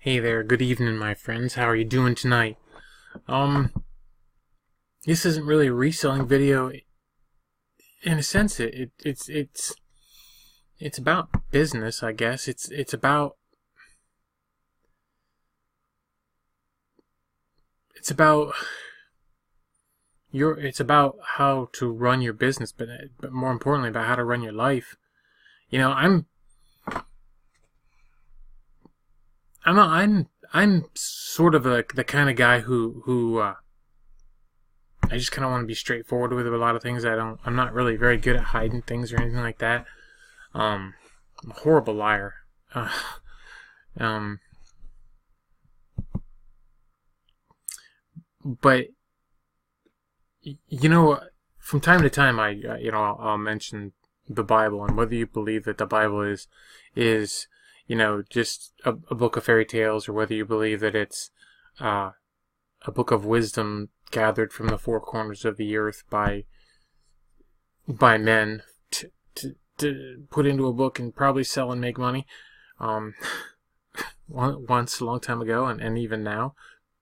Hey there, good evening, my friends. How are you doing tonight? Um, this isn't really a reselling video. In a sense, it's about business, I guess. It's about it's about how to run your business, but more importantly, about how to run your life. You know, I'm sort of the kind of guy who I just kind of want to be straightforward with a lot of things. I'm not really very good at hiding things or anything like that. I'm a horrible liar. Uh, um, but you know, from time to time, I'll mention the Bible, and whether you believe that the Bible is just a book of fairy tales, or whether you believe that it's uh, a book of wisdom gathered from the four corners of the earth by men to put into a book and probably sell and make money. Um, once a long time ago, and even now,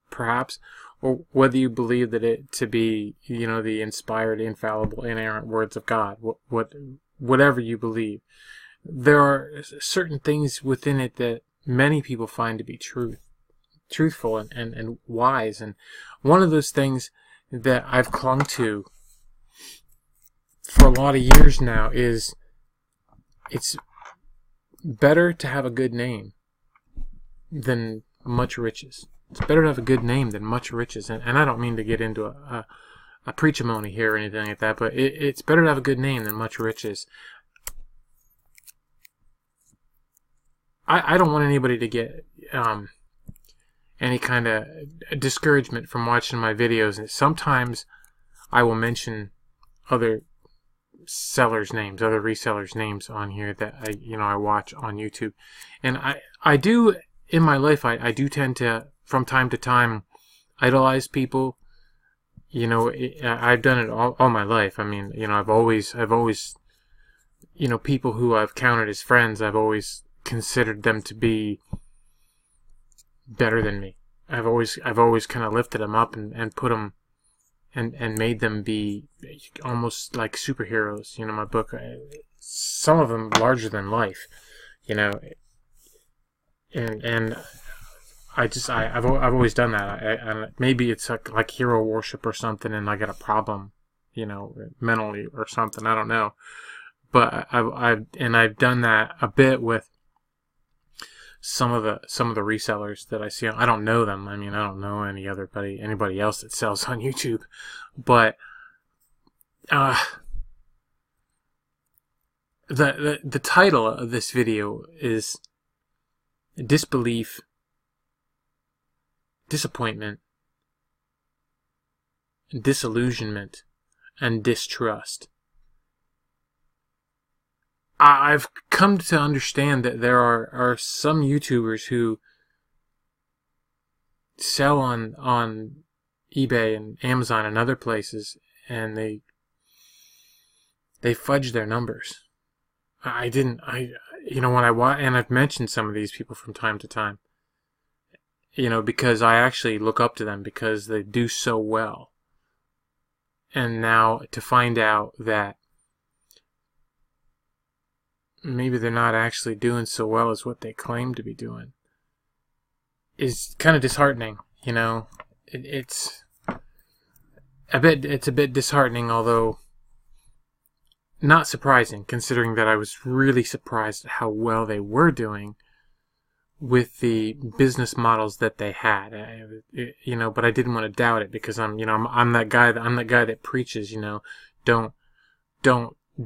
perhaps, or whether you believe that it to be, the inspired, infallible, inerrant words of God. Whatever you believe, there are certain things within it that many people find to be truthful and wise. And one of those things that I've clung to for a lot of years now is it's better to have a good name than much riches. It's better to have a good name than much riches. And I don't mean to get into a preachimony here or anything like that, but it's better to have a good name than much riches. I don't want anybody to get any kind of discouragement from watching my videos. And sometimes I will mention other sellers' names, other resellers' names on here that I watch on YouTube. And I do, in my life, I do tend to, from time to time, idolize people. I've done it all my life. I mean, I've always, people who I've counted as friends, I've always considered them to be better than me. I've always kind of lifted them up and put them and made them be almost like superheroes. My book, some of them larger than life, and I've always done that. And maybe it's like hero worship or something, and I got a problem, mentally or something. I don't know, but I've done that a bit with some of the resellers that I see. I don't know them. I mean, I don't know anybody else that sells on YouTube, but the title of this video is Disbelief, Disappointment, Disillusionment, and Distrust. I've come to understand that there are some YouTubers who sell on eBay and Amazon and other places, and they fudge their numbers. When I watch, and I've mentioned some of these people from time to time, because I actually look up to them because they do so well. And now to find out that maybe they're not actually doing so well as what they claim to be doing is kind of disheartening. It's a bit disheartening, although not surprising, considering that I was really surprised at how well they were doing with the business models that they had. But I didn't want to doubt it because I'm that guy that preaches, don't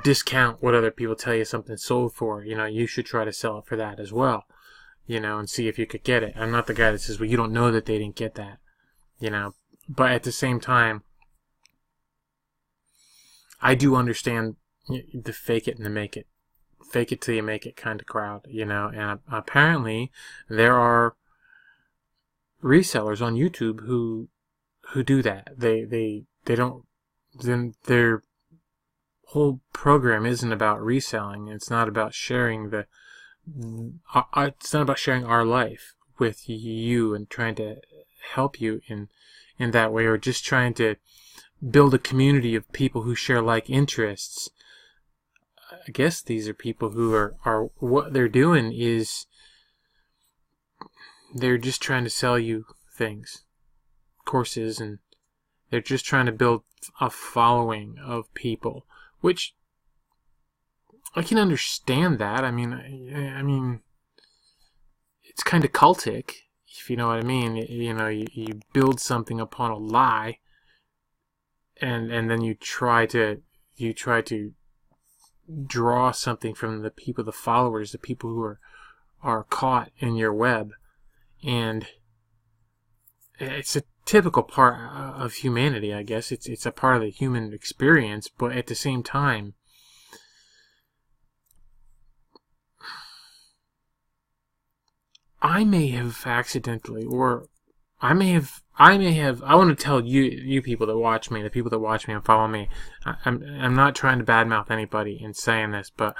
discount what other people tell you something sold for. You should try to sell it for that as well, and see if you could get it. I'm not the guy that says, well, you don't know that they didn't get that, but at the same time, I do understand the fake it and the make it, fake it till you make it kind of crowd, and apparently there are resellers on YouTube who do that. They don't, then their whole program isn't about reselling. It's not about sharing it's not about sharing our life with you and trying to help you in that way, or just trying to build a community of people who share like interests. I guess these are people who are what they're doing is they're just trying to sell you things, courses, and they're just trying to build a following of people, which I can understand that. I mean, it's kind of cultic, if you know what I mean. You build something upon a lie, and then you try to draw something from the people, the followers, the people who are caught in your web, and it's a typical part of humanity, I guess. It's a part of the human experience, but at the same time, I may have accidentally, or I want to tell you people that watch me, the people that watch me and follow me, I'm not trying to badmouth anybody in saying this, but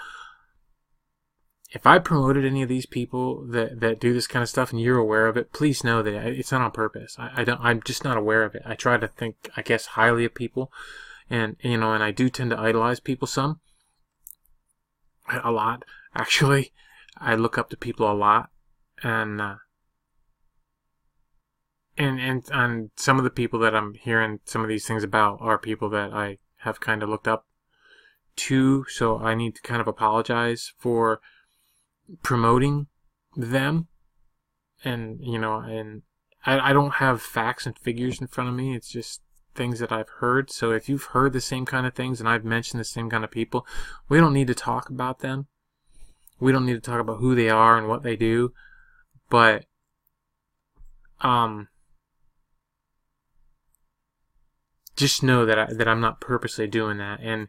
if I promoted any of these people that do this kind of stuff and you're aware of it, please know that it's not on purpose. I'm just not aware of it. I try to think, I guess, highly of people, and I do tend to idolize people a lot, actually. I look up to people a lot, and some of the people that I'm hearing some of these things about are people that I have kind of looked up to, so I need to kind of apologize for promoting them. And I don't have facts and figures in front of me. It's just things that I've heard. So if you've heard the same kind of things and I've mentioned the same kind of people, we don't need to talk about them. We don't need to talk about who they are and what they do. But just know that I'm not purposely doing that. And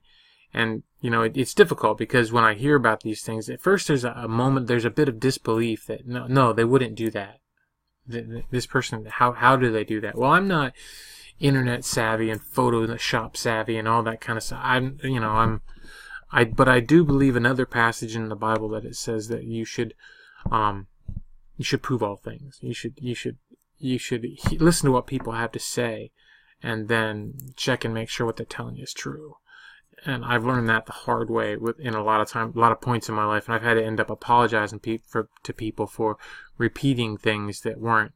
it's difficult because when I hear about these things, at first there's a bit of disbelief that no, they wouldn't do that. This person, how do they do that? Well, I'm not internet savvy and Photoshop savvy and all that kind of stuff. But I do believe another passage in the Bible that it says that you should prove all things. You should listen to what people have to say, and then check and make sure what they're telling you is true. And I've learned that the hard way in a lot of points in my life, and I've had to end up apologizing to people for repeating things that weren't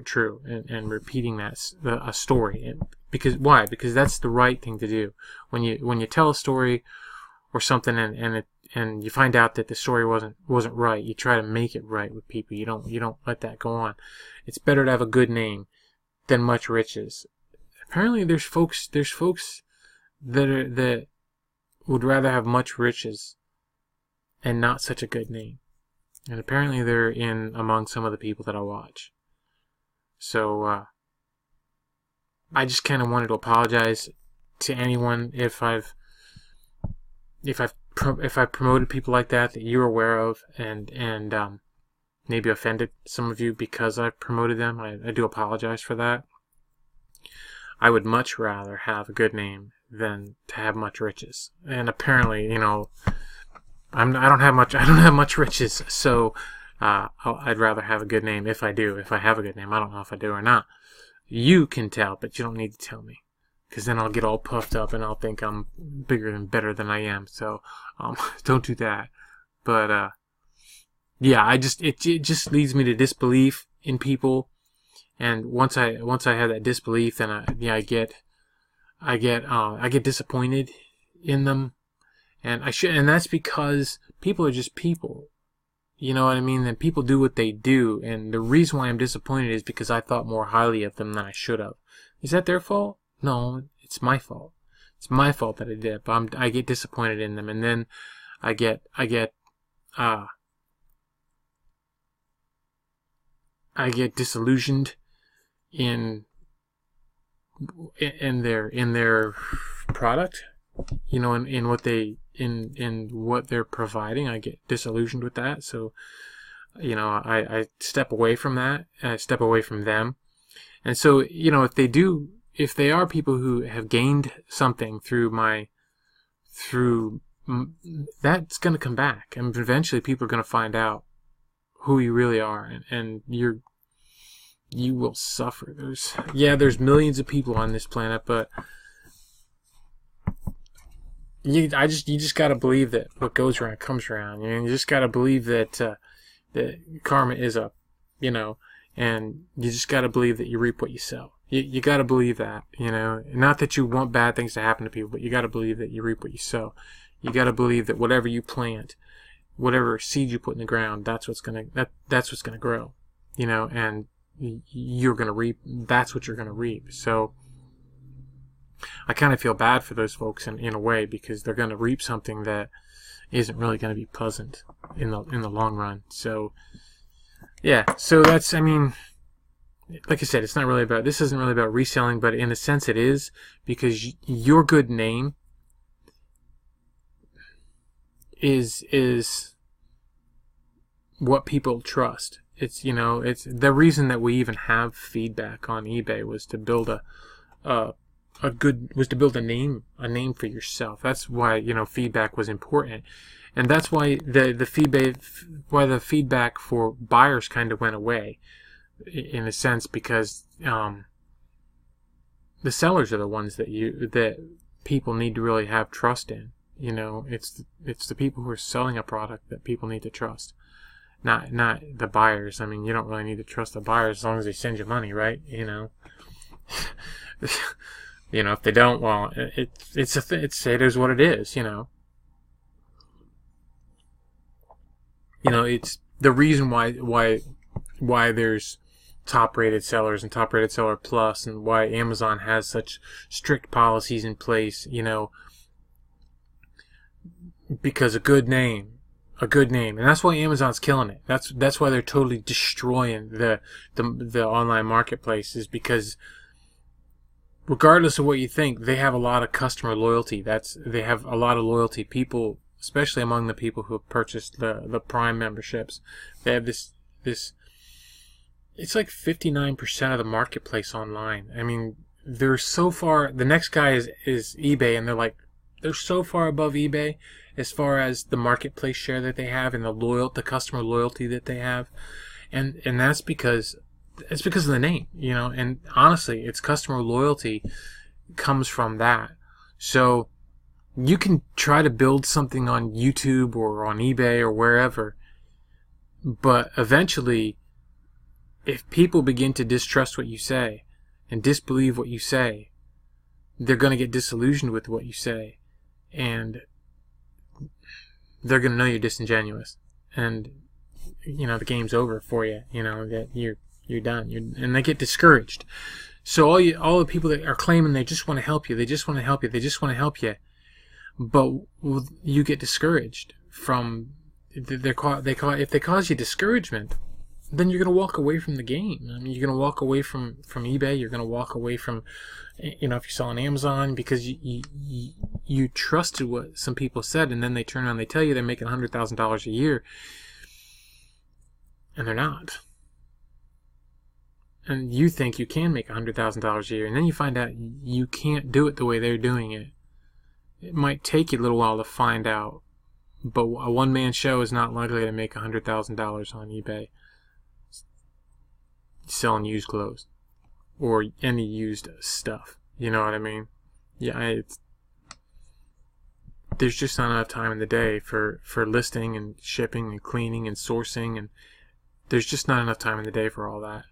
true, and repeating a story. Why? Because that's the right thing to do. When you tell a story or something and you find out that the story wasn't right, you try to make it right with people. You don't let that go on. It's better to have a good name than much riches. Apparently, there's folks that would rather have much riches and not such a good name. And apparently they're among some of the people that I watch. So I just kind of wanted to apologize to anyone if I've promoted people like that you're aware of, and maybe offended some of you because I've promoted them. I do apologize for that. I would much rather have a good name than to have much riches. And apparently, I don't have much riches, so I'd rather have a good name if I have a good name. I don't know if I do or not. You can tell, but you don't need to tell me, because then I'll get all puffed up and I'll think I'm better than I am. So don't do that. But yeah, it just leads me to disbelief in people. And once I have that disbelief, then I get disappointed in them, and that's because people are just people. You know what I mean? And people do what they do, and the reason why I'm disappointed is because I thought more highly of them than I should have. Is that their fault? No, it's my fault. It's my fault that I did. But I get disappointed in them, and then I get disillusioned in their product, in what they're providing. I get disillusioned with that. So, I step away from that. I step away from them. And so, if they are people who have gained something that's going to come back. And eventually people are going to find out who you really are, and you will suffer. There's millions of people on this planet, but you just gotta believe that what goes around comes around. You just gotta believe that karma is up, and you just gotta believe that you reap what you sow. You gotta believe that, Not that you want bad things to happen to people, but you gotta believe that you reap what you sow. You gotta believe that whatever you plant, whatever seed you put in the ground, that's what's gonna grow, and you're gonna reap. That's what you're gonna reap. So I kind of feel bad for those folks in a way, because they're gonna reap something that isn't really gonna be pleasant in the long run. So yeah, so that's, like I said, this isn't really about reselling, but in a sense it is, because your good name is what people trust. It's the reason that we even have feedback on eBay was to build a name for yourself. That's why feedback was important, and that's why the feedback for buyers kind of went away, in a sense, because the sellers are the ones that people need to really have trust in. It's the people who are selling a product that people need to trust, not the buyers. You don't really need to trust the buyers as long as they send you money, right? If they don't, well, it is what it is. It's the reason why there's top-rated sellers and top-rated seller plus, and why Amazon has such strict policies in place. Because a good name, and that's why Amazon's killing it. That's why they're totally destroying the online marketplace, is because regardless of what you think, they have a lot of customer loyalty. They have a lot of loyalty. People, especially among the people who have purchased the Prime memberships, they have this. It's like 59% of the marketplace online. They're so far. The next guy is eBay, and they're so far above eBay as far as the marketplace share that they have and the customer loyalty that they have, and that's because of the name, and honestly, it's customer loyalty comes from that. So you can try to build something on YouTube or on eBay or wherever, but eventually, if people begin to distrust what you say and disbelieve what you say, they're going to get disillusioned with what you say, and they're going to know you're disingenuous, and the game's over for you. That you're done. And they get discouraged. So all the people that are claiming they just want to help you, but you get discouraged from if they cause you discouragement, then you're going to walk away from the game. You're going to walk away from eBay. You're going to walk away from, if you're selling Amazon, because you trusted what some people said, and then they turn around, they tell you they're making $100,000 a year, and they're not. And you think you can make $100,000 a year, and then you find out you can't do it the way they're doing it. It might take you a little while to find out, but a one-man show is not likely to make $100,000 on eBay selling used clothes or any used stuff. You know what I mean? Yeah, there's just not enough time in the day for listing and shipping and cleaning and sourcing, and there's just not enough time in the day for all that.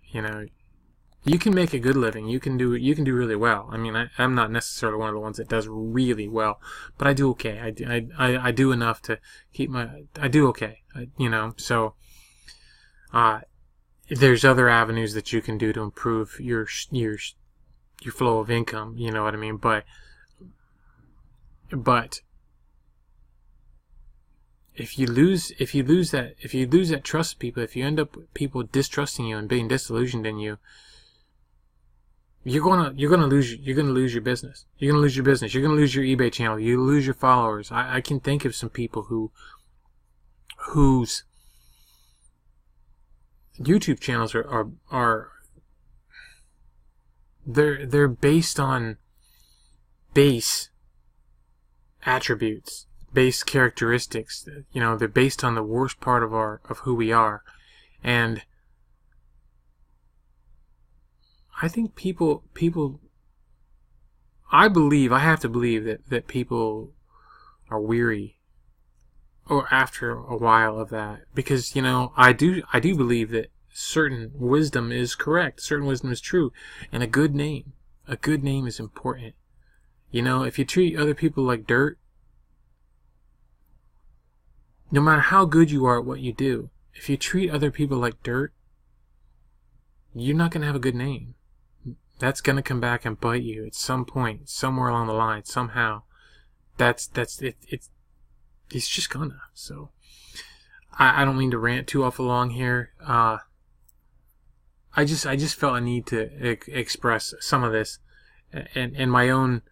You can make a good living. You can do really well. I'm not necessarily one of the ones that does really well, but I do okay. I do enough to keep I do okay. So there's other avenues that you can do to improve your flow of income. You know what I mean? But if you lose that trust, people, if you end up with people distrusting you and being disillusioned in you, you're gonna lose your business. You're gonna lose your business. You're gonna lose your eBay channel. You lose your followers. I can think of some people whose YouTube channels are they're based on base attributes, base characteristics. They're based on the worst part of who we are, And I think I have to believe that people are weary or after a while of that, because I do believe that certain wisdom is correct, certain wisdom is true, and a good name is important. If you treat other people like dirt, no matter how good you are at what you do, if you treat other people like dirt, you're not going to have a good name. That's going to come back and bite you at some point, somewhere along the line, somehow. That's it. It's just gonna. So I don't mean to rant too awful long here. I just felt a need to express some of this, and my own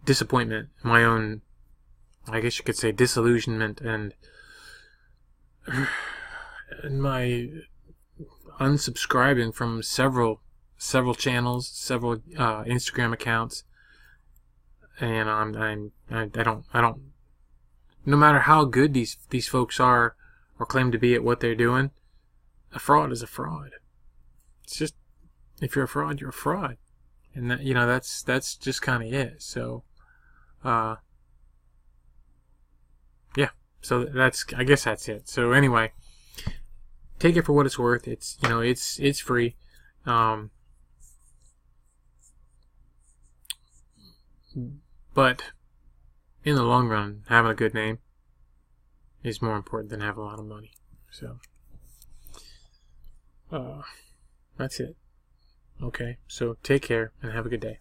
disappointment, my own, I guess you could say, disillusionment, and my unsubscribing from several channels, several Instagram accounts, and I don't. No matter how good these folks are or claim to be at what they're doing, a fraud is a fraud. It's just, if you're a fraud, you're a fraud, and that's just kind of it. So, yeah. So I guess that's it. So anyway, take it for what it's worth. It's it's free. But in the long run, having a good name is more important than having a lot of money. So, that's it. Okay, so take care and have a good day.